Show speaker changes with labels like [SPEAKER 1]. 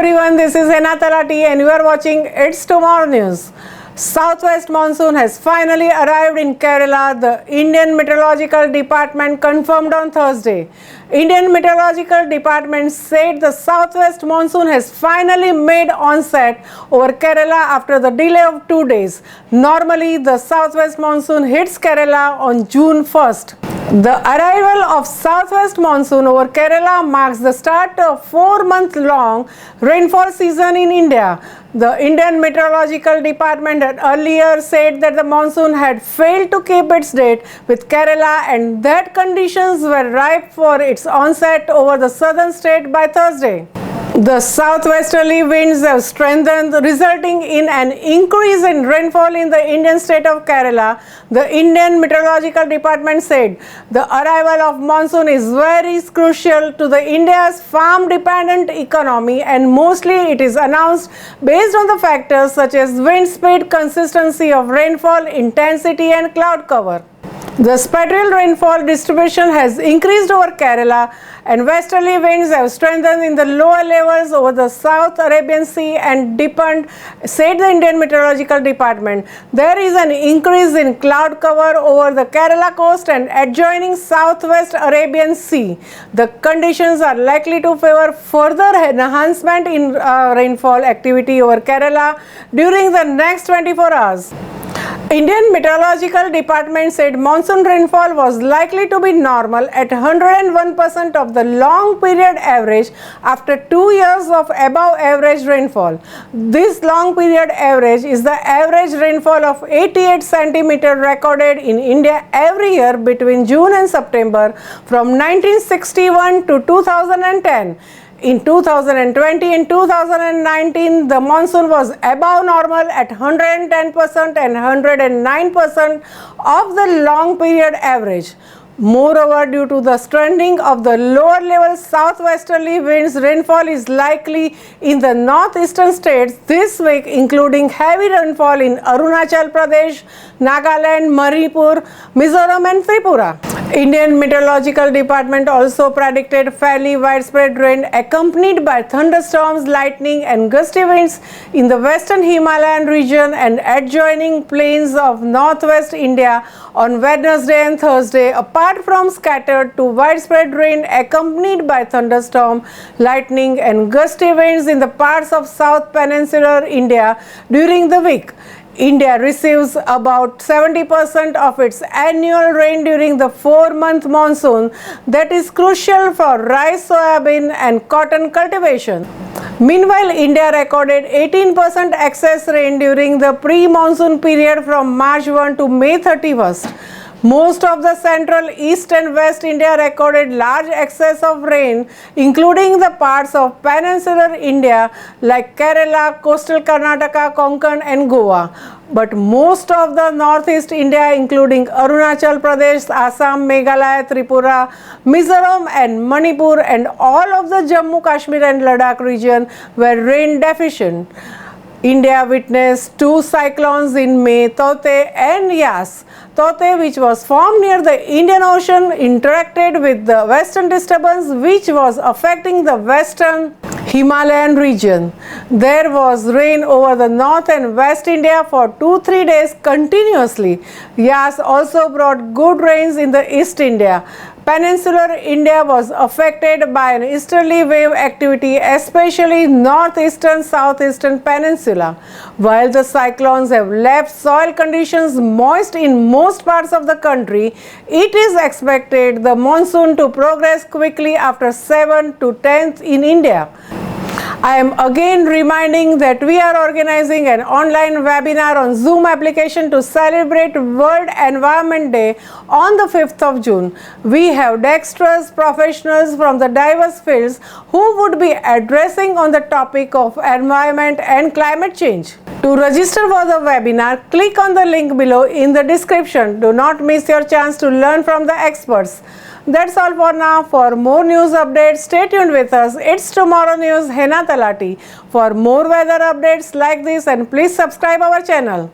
[SPEAKER 1] everyone, this is Hena Talati and you are watching It's Tomorrow News. Southwest monsoon has finally arrived in Kerala, the Indian Meteorological Department confirmed on Thursday. Indian Meteorological Department said the southwest monsoon has finally made onset over Kerala after the delay of 2 days. Normally, the southwest monsoon hits Kerala on June 1st. The arrival of southwest monsoon over Kerala marks the start of 4-month-long rainfall season in India. The Indian Meteorological Department had earlier said that the monsoon had failed to keep its date with Kerala and that conditions were ripe for its onset over the southern state by Thursday. The southwesterly winds have strengthened, resulting in an increase in rainfall in the Indian state of Kerala. The Indian Meteorological Department said the arrival of monsoon is very crucial to the India's farm-dependent economy, and mostly it is announced based on the factors such as wind speed, consistency of rainfall, intensity, and cloud cover. The spatial rainfall distribution has increased over Kerala and westerly winds have strengthened in the lower levels over the South Arabian Sea and deepened, said the Indian Meteorological Department. There is an increase in cloud cover over the Kerala coast and adjoining Southwest Arabian Sea. The conditions are likely to favor further enhancement in rainfall activity over Kerala during the next 24 hours. Indian Meteorological Department said monsoon rainfall was likely to be normal at 101% of the long period average after 2 years of above average rainfall. This long period average is the average rainfall of 88 centimeters recorded in India every year between June and September from 1961 to 2010. In 2020 and 2019, the monsoon was above normal at 110% and 109% of the long period average. Moreover, due to the strengthening of the lower level southwesterly winds, rainfall is likely in the northeastern states this week, including heavy rainfall in Arunachal Pradesh, Nagaland, Manipur, Mizoram and Tripura. Indian Meteorological Department also predicted fairly widespread rain accompanied by thunderstorms, lightning and gusty winds in the western Himalayan region and adjoining plains of northwest India on Wednesday and Thursday, apart from scattered to widespread rain accompanied by thunderstorm, lightning and gusty winds in the parts of South Peninsular India during the week. India receives about 70% of its annual rain during the 4-month monsoon that is crucial for rice, soybean and cotton cultivation. Meanwhile, India recorded 18% excess rain during the pre-monsoon period from March 1 to May 31st. Most of the central, east and west India recorded large excess of rain, including the parts of peninsular India like Kerala, coastal Karnataka, Konkan and Goa. But most of the northeast India, including Arunachal Pradesh, Assam, Meghalaya, Tripura, Mizoram and Manipur and all of the Jammu, Kashmir and Ladakh region were rain deficient. India witnessed 2 cyclones in May, Taukte and Yas. Taukte, which was formed near the Indian Ocean, interacted with the western disturbance which was affecting the western Himalayan region. There was rain over the north and west India for 2-3 days continuously. Yas also brought good rains in the east India. Peninsular India was affected by an easterly wave activity, especially northeastern, southeastern peninsula. While the cyclones have left soil conditions moist in most parts of the country, it is expected the monsoon to progress quickly after 7th to 10th in India. I am again reminding that we are organizing an online webinar on Zoom application to celebrate World Environment Day on the 5th of June. We have dexterous professionals from the diverse fields who would be addressing on the topic of environment and climate change. To register for the webinar, click on the link below in the description. Do not miss your chance to learn from the experts. That's all for now. For more news updates, stay tuned with us. It's Tomorrow News, Hena Talati. For more weather updates like this, and please subscribe our channel.